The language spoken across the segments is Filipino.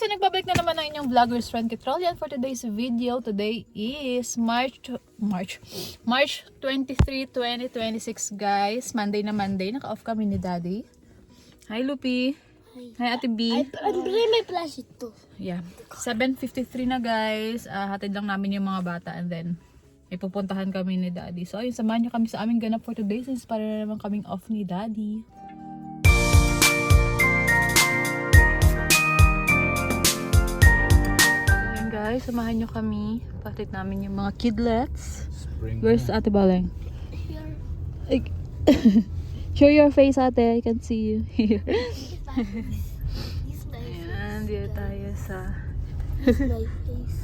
So nagbabalik na naman ang inyong vlogger's friend Kitrolian for today's video. Today is March 23, 2026 guys. Monday na Monday. Naka-off kami ni Daddy. Hi Lupi. Hi Ate B. May plastic to. Yeah. 7:53 na guys. Hatid lang namin yung mga bata and then ipupuntahan kami ni Daddy. So ayun, samahan niyo kami sa aming ganap for today since para na naman kaming off ni Daddy. Guys, samahan nyo kami. Patid namin yung mga kidlets. Where's Ate Baleng? Here. Show your face, Ate. I can see you here. This my Ayan, dito tayo sa... This my face.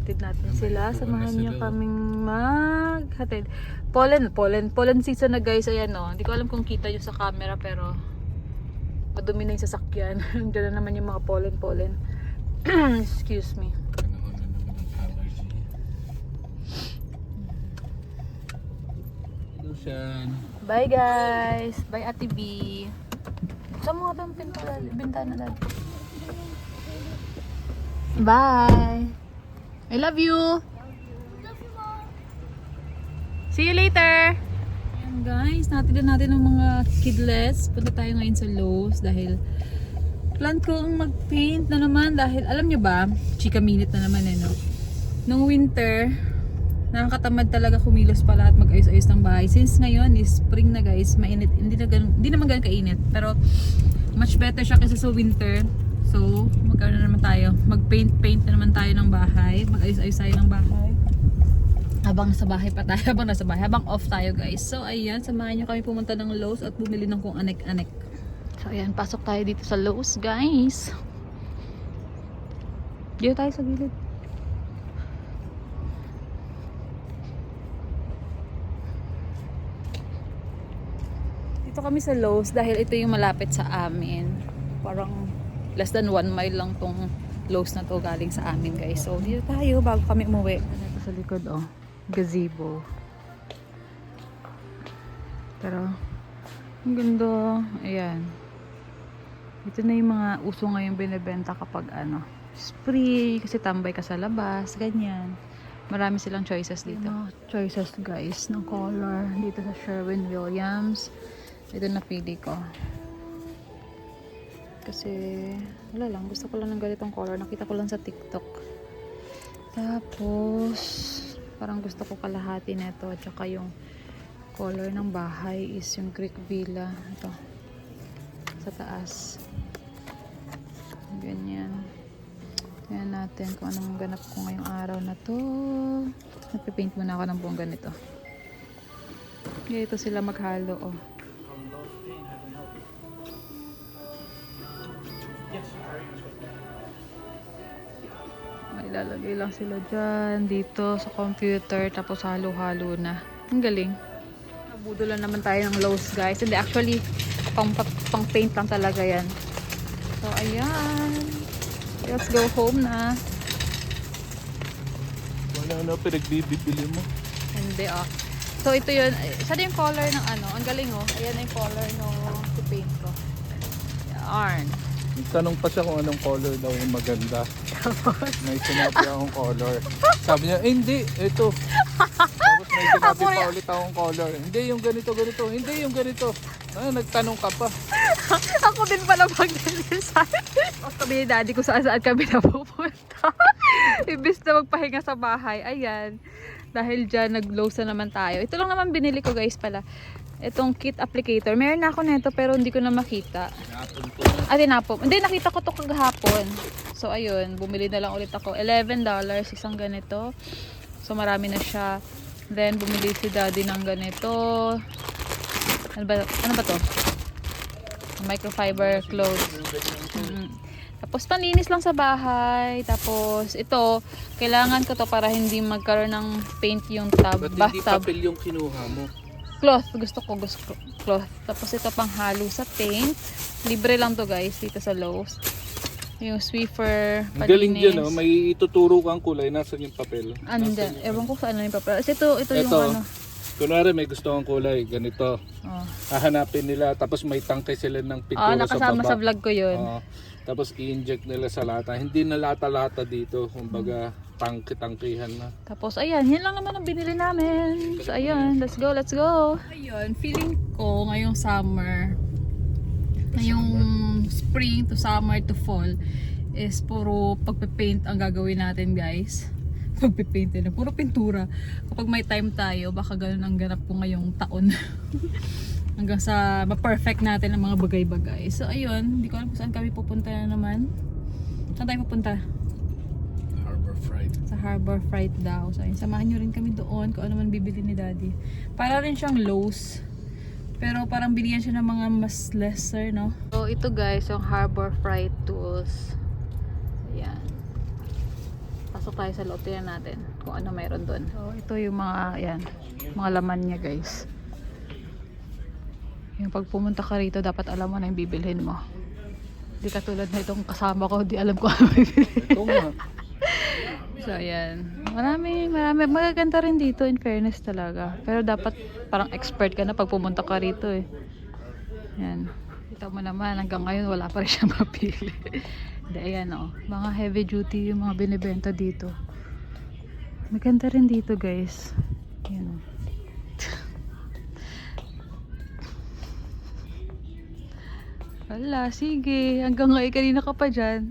Hatid natin sila. Samahan nyo kaming maghatid. Pollen season na guys. Ayan o. Hindi ko alam kung kita nyo sa camera pero madumi na yung sasakyan. Diyan na naman yung mga pollen. Excuse me. Bye guys. Bye Ate B. Saan mo ito ang bintana dad? Bye. I love you. See you later. Ayan guys, natin ang mga kidlets. Punta tayo ngayon sa Lowe's dahil plan ko ang mag-paint na naman dahil alam nyo ba, chika minute na naman no? Nung winter, nakakatamad talaga kumilos pala at mag-ayos-ayos ng bahay. Since ngayon is spring na guys, mainit, hindi naman ganun kainit. Pero much better siya kaysa sa winter. So, magkaroon na naman tayo. Mag-paint na naman tayo ng bahay. Mag-ayos-ayos tayo ng bahay. Habang nasa bahay pa tayo, habang off tayo guys. So, ayan, samahan nyo kami pumunta ng Lowe's at bumili ng kung anek-anek. So ayan, pasok tayo dito sa Lowe's guys. Dito tayo sa gilid. Dito kami sa Lowe's dahil ito yung malapit sa amin. Parang less than 1 mile lang tong Lowe's na to galing sa amin guys. So dito tayo bago kami umuwi. Ito sa likod oh, gazebo. Pero ang ganda. Ayan. Ito na yung mga uso ngayon binibenta kapag spring, kasi tambay ka sa labas, ganyan. Marami silang choices dito. Choices guys ng color dito sa Sherwin-Williams. Ito napili ko. Kasi, wala lang, gusto ko lang ng ganitong color. Nakita ko lang sa TikTok. Tapos, parang gusto ko kalahati nito. At saka yung color ng bahay is yung Greek Villa. Ito. Sa taas. Ganyan. Tingnan natin kung anong ganap ko ngayong araw na to. Nagpipaint muna ako ng buong ganito. Ganito sila maghalo oh. May lalagay lang sila dyan dito sa computer tapos halo-halo na. Ang galing. Nabudulan naman tayo ng Lowe's guys. Hindi actually pang paint lang talaga yan. So ayan, let's go home na. Wala na pinagbibili mo. Hindi so ito yun, isa din yung color ng ang galing oh. Ayan na yung color no paint ko. Yarn. Tanong pa siya kung anong color daw yung maganda. May sinabi akong color. Sabi niya, hindi, ito. Tapos may sinabi pa ulit akong color. Hindi yung ganito. Hindi yung ganito. Nagtanong ka pa. Ako din pala mag-design. Sabi ni Daddy ko saan kami napupunta. Ibis na magpahinga sa bahay. Ayan. Dahil dyan nag-Lowe's na naman tayo. Ito lang naman binili ko guys pala. Itong kit applicator. Meron na ako nito pero hindi ko na makita. Tinapon. Hindi, nakita ko to kagahapon. So ayun, bumili na lang ulit ako. $11 isang ganito. So marami na siya. Then bumili si Daddy ng ganito. Ano ba to? Microfiber clothes. Tapos panlinis lang sa bahay. Tapos ito, kailangan ko to para hindi magkaroon ng paint yung Ba't hindi bathtub. papel yung kinuha mo? Cloth, gusto ko cloth. Tapos ito pang halo sa paint. Libre lang to guys dito sa Lowe's. Yung Swiffer Ang galing palinis. dyan, may ituturo kang kulay. Nasaan yung papel? Andyan. Ewan ko sa ano yung papel. Ito yung Ito. Kunwari may gusto kong kulay, ganito. Oh. Hahanapin nila, tapos may tangke sila ng pintura sa baba. Nakasama sa vlog ko yun. Tapos i-inject nila sa lata. Hindi na lata-lata dito. Kumbaga, tangki-tangkihan na. Tapos ayan, yan lang naman ang binili namin. So ayan, let's go, let's go. Ayun, feeling ko ngayong summer, ngayong spring to summer to fall, is puro pagpe-paint ang gagawin natin, guys. Pagpe-paint na, puro pintura. Kapag may time tayo, baka ganun ang ganap ko ngayong taon. Hanggang sa ma-perfect natin ang mga bagay-bagay. So ayun, hindi ko alam kung saan kami pupunta na naman. Saan tayo pupunta? Harbor Freight. Sa Harbor Freight daw. So ayun, samahan nyo rin kami doon kung ano man bibili ni Daddy. Para rin siyang Lowe's. Pero parang binigyan siya ng mga mas lesser, no? So ito guys, yung Harbor Freight tools. Ayan. Pasok tayo sa loob, tingnan natin kung ano mayroon doon. So ito yung mga, ayan, mga laman niya, guys. Yung pag pumunta ka rito, dapat alam mo na yung bibilhin mo. Di katulad na itong kasama ko, di alam ko ano bibilhin. Ito nga. So ayan, marami, magaganda rin dito, in fairness talaga. Pero dapat parang expert ka na pag pumunta ka rito eh. Ayan, kita mo naman hanggang ngayon wala pa rin siya mapili. Hindi, ayan o, mga heavy duty yung mga binibenta dito. Maganda rin dito, guys. Ayan o. Wala, sige, hanggang ngayon kanina ka pa dyan.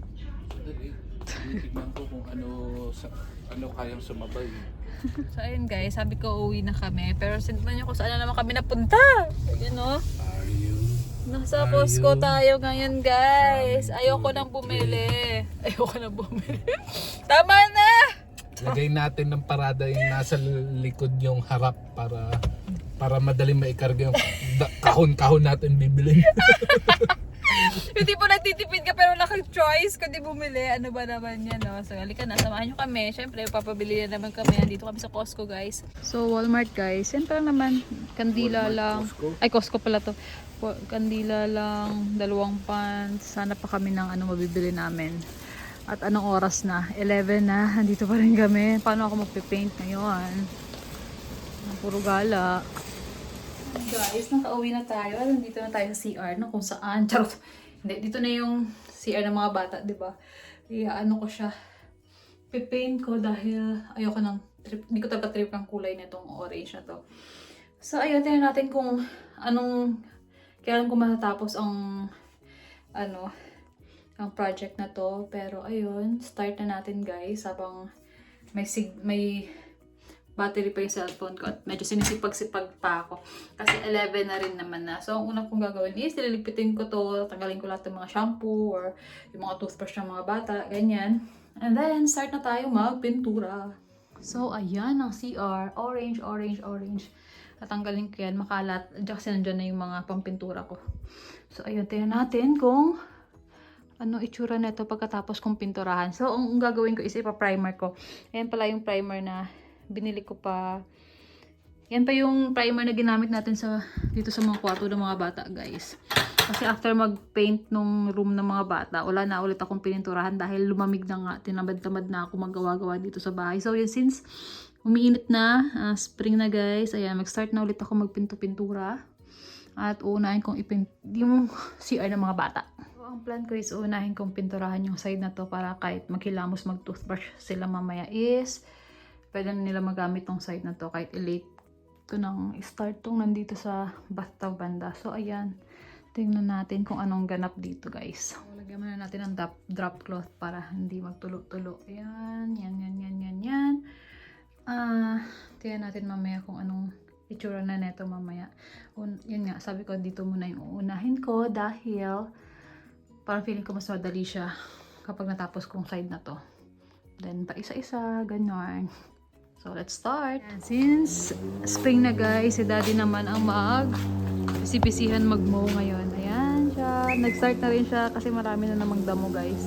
Tignan ko kung ano kayang sumabay. So ayun guys, sabi ko uwi na kami. Pero sinundan niyo kung saan na naman kami napunta. Ayun o. Are you? Nasa Costco tayo ngayon guys. Ayoko nang bumili. Tama na! Lagay natin ng parada yung nasa likod yung harap para madaling maikarga yung kahon-kahon natin bibilin. Hindi po nagtitipid ka pero choice kundi bumili. Ano ba naman yan, no? So halika na, samahan nyo kami. Siyempre, papabili na naman kami. Nandito kami sa Costco, guys. So Walmart, guys. Yan pa lang naman. Kandila Walmart, lang. Costco. Ay, Costco pala to. Kandila lang, 2 pants. Sana pa kami ng ano mabibili namin. At anong oras na? 11 na. Nandito pa rin kami. Paano ako magpipaint ngayon? Puro gala. Guys, nakauwi na tayo. Nandito na tayo sa CR, no? Kung saan. Charot. Hindi, dito na yung CR ng mga bata, di ba? Ano ko siya. Pipaint ko dahil ayoko ng trip. Hindi ko talaga trip ng kulay nitong orange na to. So, ayun. Tingnan natin kung anong kailan ko matatapos ang ang project na to. Pero, ayun. Start na natin, guys. Habang may battery pa yung cellphone ko at medyo sinisipag-sipag pa ako. Kasi 11 na rin naman na. So, ang unang kong gagawin is nililipitin ko to, tanggalin ko lahat ng mga shampoo or yung mga toothbrush ng mga bata, ganyan. And then, start na tayo magpintura. So, ayan ang CR. Orange, orange, orange. Tatanggalin ko yan, makalat. Kasi nandyan na yung mga pampintura ko. So, ayun, tingnan natin kung ano itsura na ito pagkatapos kong pinturahan. So, ang gagawin ko is ipa-primer ko. Ayan pala yung primer na binili ko pa. Yan pa yung primer na ginamit natin dito sa mga kwarto ng mga bata, guys. Kasi after mag-paint nung room ng mga bata, wala na ulit akong pininturahan dahil lumamig na nga. Tinamad-tamad na ako magawa-gawa dito sa bahay. So yun, since umiinit na, spring na guys, ayan, mag-start na ulit ako magpinto-pintura. At uunahin kong yung CR ng mga bata. So, ang plan ko is uunahin kong pinturahan yung side na to para kahit maghilamos mag-toothbrush sila mamaya is pwede na nila magamit tong side na to kahit i-late ko nang start tong nandito sa bathtub banda. So ayan, tingnan natin kung anong ganap dito, guys. So, lagyan muna natin ng drop cloth para hindi magtulo-tulo. Ayan, yan. Tingnan natin mamaya kung anong itsura na neto mamaya. Yun nga, sabi ko dito muna yung uunahin ko dahil parang feeling ko mas madali siya kapag natapos kong side na to. Then pa isa-isa, ganyan. So, let's start. And since spring na guys, si Daddy naman ang bisibisihan mag-mow ngayon. Ayan siya. Nag-start na rin siya kasi marami na namang damo, guys.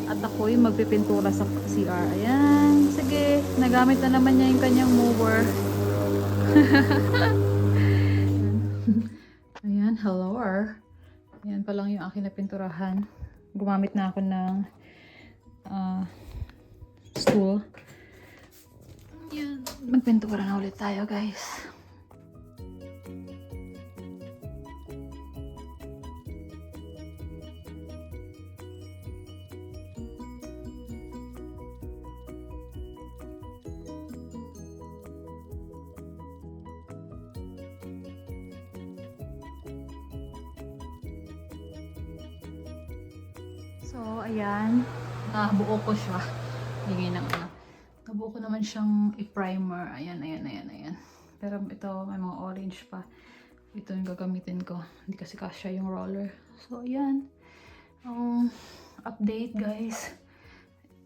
At ako'y magpipintura sa CR. Ayan. Sige. Nagamit na naman niya yung kanyang mower. Ayan. Hello. Ayan pa lang yung aking napinturahan. Gumamit na ako ng stool. Yan. Magpintura na ulit tayo, guys. So, ayan. Nabuo ko siya. Hingin ng ano. Nabuo ko naman siyang i-primer. Ayan. Pero ito, may mga orange pa. Ito yung gagamitin ko. Hindi kasi kasya yung roller. So, ayan. Update, guys.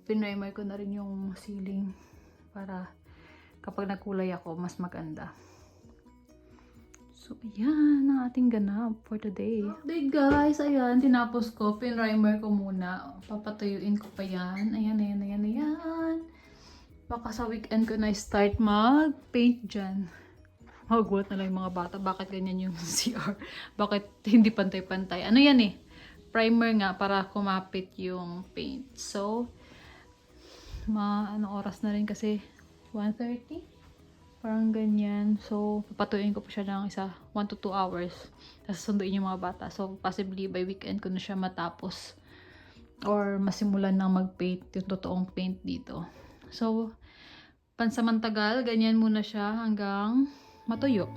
Pinrimer ko na rin yung ceiling para kapag nagkulay ako, mas maganda. So, ayan ang ating ganap for today. Update, guys. Ayan, tinapos ko. Pinrimer ko muna. Papatuyuin ko pa yan. Ayan. Baka sa weekend ko na start mag-paint dyan. Magulat na lang yung mga bata. Bakit ganyan yung CR? Bakit hindi pantay-pantay? Ano yan eh? Primer nga para kumapit yung paint. So, anong oras na rin kasi 1:30? Parang ganyan. So, papatuyin ko pa siya ng 1 to 2 hours. Tapos sunduin yung mga bata. So, possibly by weekend ko na siya matapos. Or masimulan ng mag-paint, yung totoong paint dito. So, pansamantagal, ganyan muna siya hanggang matuyo.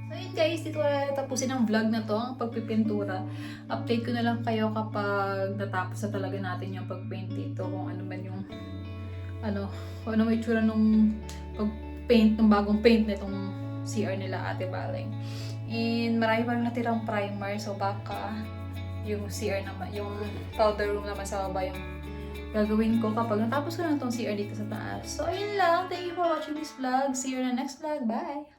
So, yun guys, dito na tapusin ang vlog na to, ang pagpipintura. Update ko na lang kayo kapag natapos na talaga natin yung pag-paint dito. Kung ano man yung, kung ano may itsura nung pag-paint, ng bagong paint na itong CR nila Ate Baleng. And marami pa rin natirang primer, so baka yung CR naman, yung powder room naman sa baba yung gagawin ko kapag natapos ko na itong CR dito sa taas. So, ayun lang. Thank you for watching this vlog. See you in the next vlog. Bye!